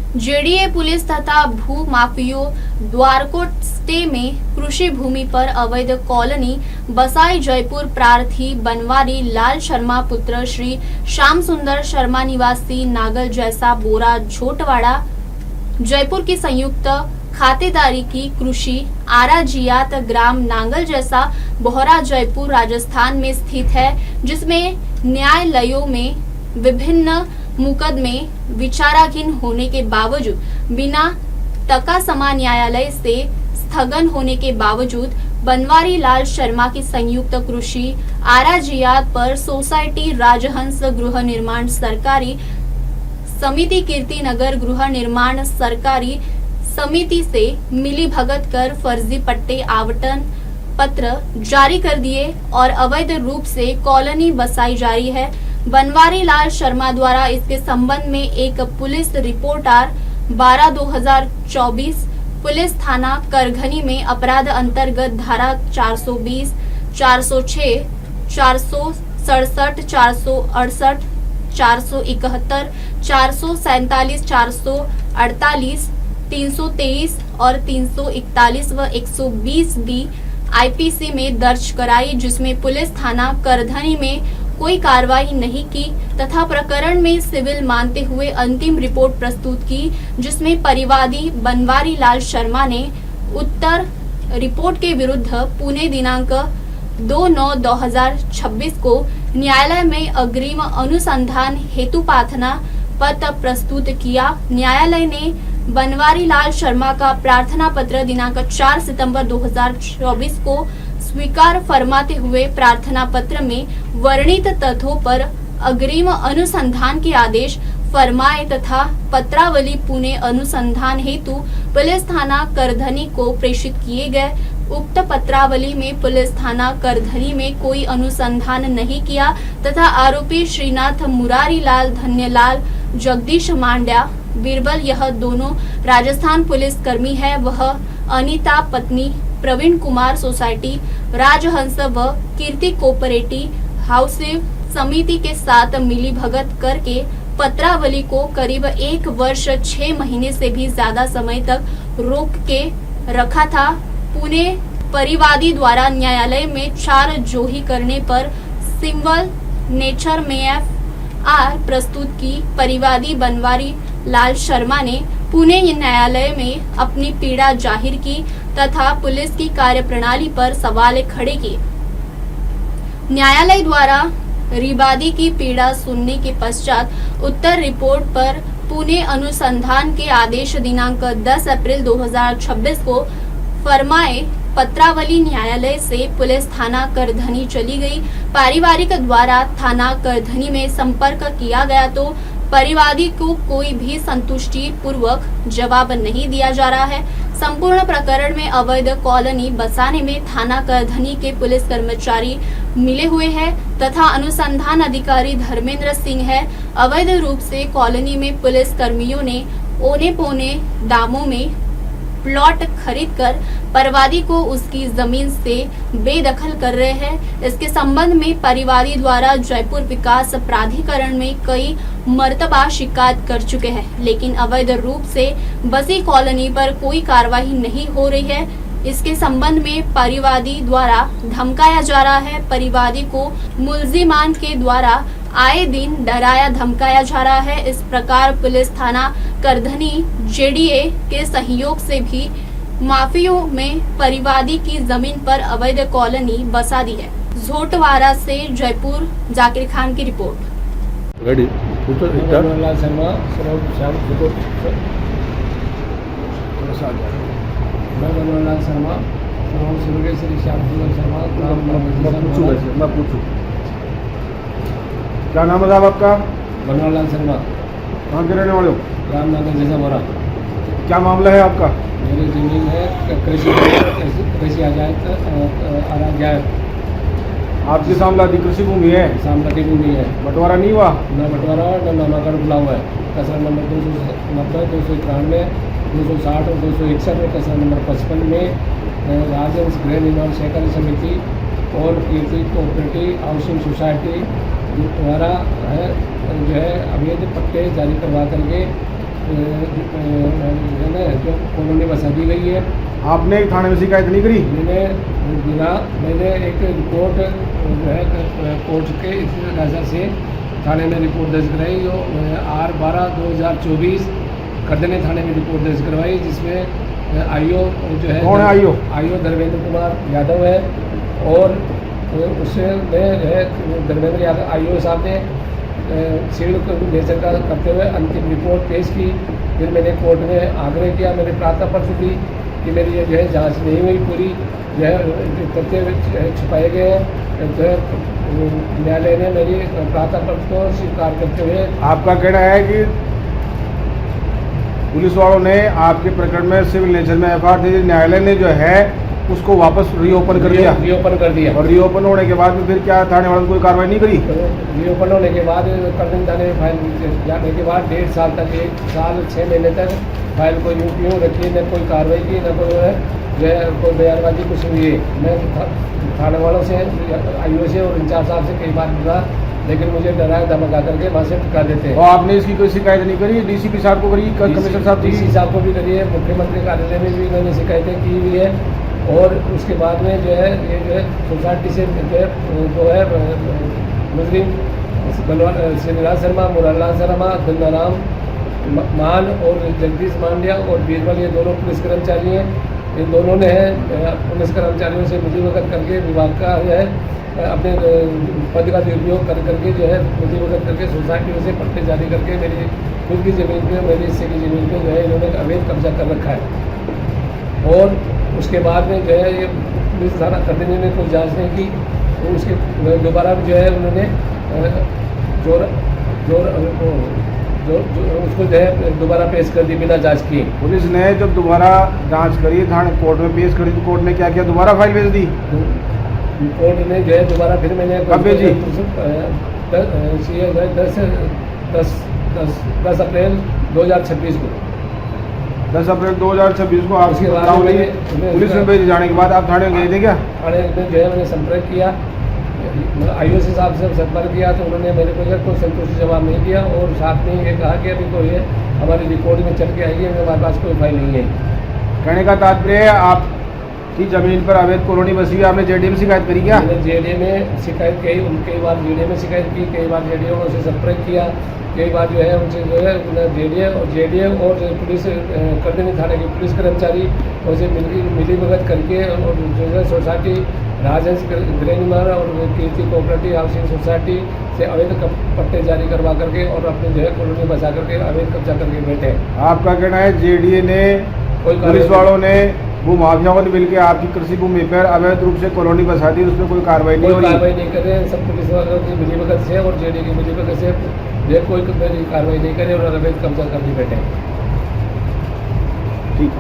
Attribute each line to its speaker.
Speaker 1: JDA police तथा भू माफियों द्वारकोट stay में कृषि भूमि पर अवैध कॉलोनी बसाई जयपुर प्रार्थी बनवारी लाल शर्मा पुत्र श्री श्याम सुंदर शर्मा निवासी नागल जैसा बोरा झोटवाड़ा जयपुर की संयुक्त खातेदारी की कृषि आराजियात ग्राम नांगल जैसा बोहरा जयपुर राजस्थान में स्थित है, जिसमें न्यायालयों में विभिन्न मुकदमे विचाराधीन होने के बावजूद बिना तकासमा न्यायालय से स्थगन होने के बावजूद बनवारी लाल शर्मा की संयुक्त कृषि आराजियात पर सोसाइटी राजहंस गृह निर्माण सरकारी समिति कीर्ति नगर गृह निर्माण सरकारी समिति से मिली भगत कर फर्जी पट्टे आवंटन पत्र जारी कर दिए और अवैध रूप से कॉलोनी बसाई जा रही है। बनवारी लाल शर्मा द्वारा इसके संबंध में एक पुलिस रिपोर्ट आर 12/2024 पुलिस थाना करघनी में अपराध अंतर्गत धारा 420, 406, 467, 468, 471, 447, 448, 323 और 341 व 120 बी आईपीसी में दर्ज कराई, जिसमें पुलिस थाना करधनी में कोई कार्रवाई नहीं की तथा प्रकरण में सिविल मानते हुए अंतिम रिपोर्ट प्रस्तुत की, जिसमें परिवादी बनवारी लाल शर्मा ने उत्तर रिपोर्ट के विरुद्ध पुणे दिनांक 2/9/2026 को न्यायालय में अग्रिम अनुसंधान हेतु प्रार्थना पत्र प्रस्तुत किया। न्यायालय ने बनवारी लाल शर्मा का प्रार्थना पत्र दिनांक 4 सितंबर 2024 को स्वीकार फरमाते हुए प्रार्थना पत्र में वर्णित तथ्यों पर अग्रिम अनुसंधान के आदेश फरमाए तथा पत्रावली पुणे अनुसंधान हेतु पुलिस थाना करधनी को प्रेषित किए गए। उक्त पत्रावली में पुलिस थाना करधनी में कोई अनुसंधान नहीं किया तथा आरोपी श्रीनाथ मुरारी लाल, धन्यलाल, जगदीश मांड्या, बीरबल यह दोनों राजस्थान पुलिस कर्मी है। वह अनीता पत्नी प्रवीण कुमार सोसाइटी राजहंस व कीर्ति कोऑपरेटिव हाउसिंग समिति के साथ मिली भगत करके पत्रावली को करीब 1 वर्ष 6 महीने से भी ज्यादा समय तक रोक के रखा था। पुणे परिवादी द्वारा न्यायालय में 4 जोही करने पर सिंबल नेचर में एफआईआर प्रस्तुत की। परिवादी बनवारी लाल शर्मा ने पुणे न्यायालय में अपनी पीड़ा जाहिर की तथा पुलिस की कार्यप्रणाली पर सवाल खड़े किए। न्यायालय द्वारा रिबादी की पीड़ा सुनने के पश्चात उत्तर रिपोर्ट पर पुणे अनुसंधान के आदेश दिनांक 10 अप्रैल 2026 को फरमाए पत्रावली न्यायालय से पुलिस थाना करधनी चली गई। पारिवारिक द्वारा थाना करधनी में संपर्क किया गया तो परिवादी को कोई भी संतुष्टि पूर्वक जवाब नहीं दिया जा रहा है। संपूर्ण प्रकरण में अवैध कॉलोनी बसाने में थाना करधनी के पुलिस कर्मचारी मिले हुए हैं तथा अनुसंधान अधिकारी धर्मेंद्र सिंह है। अवैध रूप से कॉलोनी में पुलिस कर्मियों ने औने पौने दामों में प्लॉट खरीदकर परिवादी को उसकी जमीन से बेदखल कर रहे हैं। इसके संबंध में परिवादी द्वारा जयपुर विकास प्राधिकरण में कई मर्तबा शिकायत कर चुके हैं, लेकिन अवैध रूप से बसी कॉलोनी पर कोई कार्रवाई नहीं हो रही है। इसके संबंध में परिवादी द्वारा धमकाया जा रहा है। परिवादी को मुलजिमान के द्वारा आए दिन डराया धमकाया जा रहा है। इस प्रकार पुलिस थाना करधनी जेडीए के सहयोग से भी माफियों में परिवादी की जमीन पर अवैध कॉलोनी बसा दी है। झोटवाड़ा से जयपुर जाकिर खान की रिपोर्ट।
Speaker 2: क्या नाम है साहब आपका?
Speaker 3: बनवारी लाल शर्मा।
Speaker 2: कहाँ के रहने वाले हो?
Speaker 3: राम नगर जैसा बोरा।
Speaker 2: क्या मामला है आपका?
Speaker 3: मेरी जमीन है कृषि आराजियात।
Speaker 2: आपकी सामलादी कृषि भूमि है?
Speaker 3: सामलादी भूमि है।
Speaker 2: बंटवारा नहीं हुआ?
Speaker 3: न बंटवारा न नामाकरण खुला हुआ है। कचरा नंबर 290, 291, 260 और 261 में, कचरा नंबर 55 में राजहंस गृह निर्माण सहकारी समिति और कीर्ति कोऑपरेटिव हाउसिंग सोसाइटी द्वारा जो है अवैध पट्टे जारी करवा करके जो कॉलोनी बसा दी गई है।
Speaker 2: आपने थाने में शिकायत नहीं करी?
Speaker 3: मैंने एक रिपोर्ट जो है कोर्ट के इस से थाने में रिपोर्ट दर्ज कराई, जो 8/12/2024 कदने थाने में रिपोर्ट दर्ज करवाई, जिसमें आईओ जो है,
Speaker 2: कौन है आईओ?
Speaker 3: आईओ धर्मेंद्र कुमार यादव है। और उससे धर्मेंद्र यादव आईओ साहब ने सिविल नेचर का करते हुए अंतिम रिपोर्ट पेश की। फिर मैंने कोर्ट में आग्रह किया, मैंने प्रार्थना पत्र दी कि मेरी ये जो है जांच नहीं हुई पूरी, जो है तथ्य छुपाए गए हैं। जो है न्यायालय ने मेरी प्रार्थना पत्र को स्वीकार करते हुए,
Speaker 2: आपका कहना है कि पुलिस वालों ने आपके प्रकरण में सिविल नेचर में एफआईआर दी, न्यायालय ने जो है उसको वापस रीओपन कर दिया।
Speaker 3: रीओपन कर दिया।
Speaker 2: और रीओपन होने के बाद में फिर क्या थाने वालों ने कोई कार्रवाई नहीं करी?
Speaker 3: रीओपन होने के बाद कर्दन थाने में फाइल जाने के बाद 1.5 साल तक, 1 साल 6 महीने तक फाइल को यूं रखी, न कोई कार्रवाई की, न कोई जो है कोई बयानबाजी कुछ हुई है। मैं थाने वालों से, आईओ से और इंचार्ज साहब से कई बार मिला, लेकिन मुझे डरा धमका करके वहाँ से टिका देते हैं।
Speaker 2: और आपने इसकी कोई शिकायत नहीं करी? डीसीपी साहब को करी, कमिश्नर साहब?
Speaker 3: डीसी साहब को भी करी है, मुख्यमंत्री कार्यालय में भी इन्होंने शिकायतें की हुई है। और उसके बाद में जो है ये जो है सोसाइटी से जो है मुस्लिम श्रीनिवास शर्मा, मुरारलाल शर्मा, गंगाराम मान और जगदीश मांडिया और बीरबल, ये दोनों पुलिस कर्मचारी हैं। इन दोनों ने पुलिस कर्मचारियों से मिलीभगत करके विभाग का जो है अपने पद का दुरुपयोग करके जो है मिलीभगत करके सोसाइटियों से पट्टे जारी करके मेरी खुद की ज़मीन पे, मेरी हिस्से की ज़मीन पे जो है इन्होंने अवैध कब्जा कर रखा है। और उसके बाद में जो है ये पुलिस थाना करने ने कोई जांच नहीं की, तो उसके दोबारा जो है उन्होंने उसको जो है दोबारा पेश कर दी बिना जांच किए।
Speaker 2: पुलिस ने जब दोबारा जांच करी, थाने कोर्ट में पेश करी, तो कोर्ट ने क्या किया? दोबारा फाइल भेज दी।
Speaker 3: कोर्ट ने जो है दोबारा फिर मैंने
Speaker 2: कब भेजी?
Speaker 3: 10 अप्रैल 2026 को।
Speaker 2: 10 अप्रैल 2026 को आपके पुलिस में भेजे जाने के बाद आप थाने में गए थे क्या?
Speaker 3: थाने में जो है मैंने संपर्क किया, आईओ से साहब से संपर्क किया, तो उन्होंने मेरे को कोई संतुष्टि जवाब नहीं दिया। और साथ में ये कहा कि अभी कोई है हमारी रिकॉर्ड में चल के आई है, हमारे पास कोई फाइल नहीं है।
Speaker 2: कहने का तात्पर्य है आपकी जमीन पर अवैध कॉलोनी बसी हुई, आपने जेडीए में शिकायत करी क्या?
Speaker 3: मैंने जेडीए में शिकायत की, कई बार जेडीए में शिकायत की, कई बार जेडीए से संपर्क किया, कई बार जो है उनसे जो है जेडीए और पुलिस करदनी थाने के पुलिस कर्मचारी उनसे मिलीभगत करके और जो है सोसाइटी राजेश गृह निर्माण और कीर्ति कोऑपरेटिव हाउसिंग सोसाइटी से अवैध पट्टे जारी करवा करके और अपने जो है कॉलोनी बसा करके अवैध कब्जा करके बैठे।
Speaker 2: आपका कहना है जेडीए ने, पुलिस वालों ने, वो माफियाओं ने मिलकर आपकी कृषि भूमि पर अवैध रूप से कॉलोनी बसा दी, उसमें कोई कार्रवाई नहीं हो रही?
Speaker 3: कार्रवाई नहीं कर रहे, सब पुलिस वालों की मिलीभगत से और जेडीए की मिलीभगत से कोई कार्रवाई नहीं करे और अवैध कब्जा करके बैठे।
Speaker 2: ठीक है।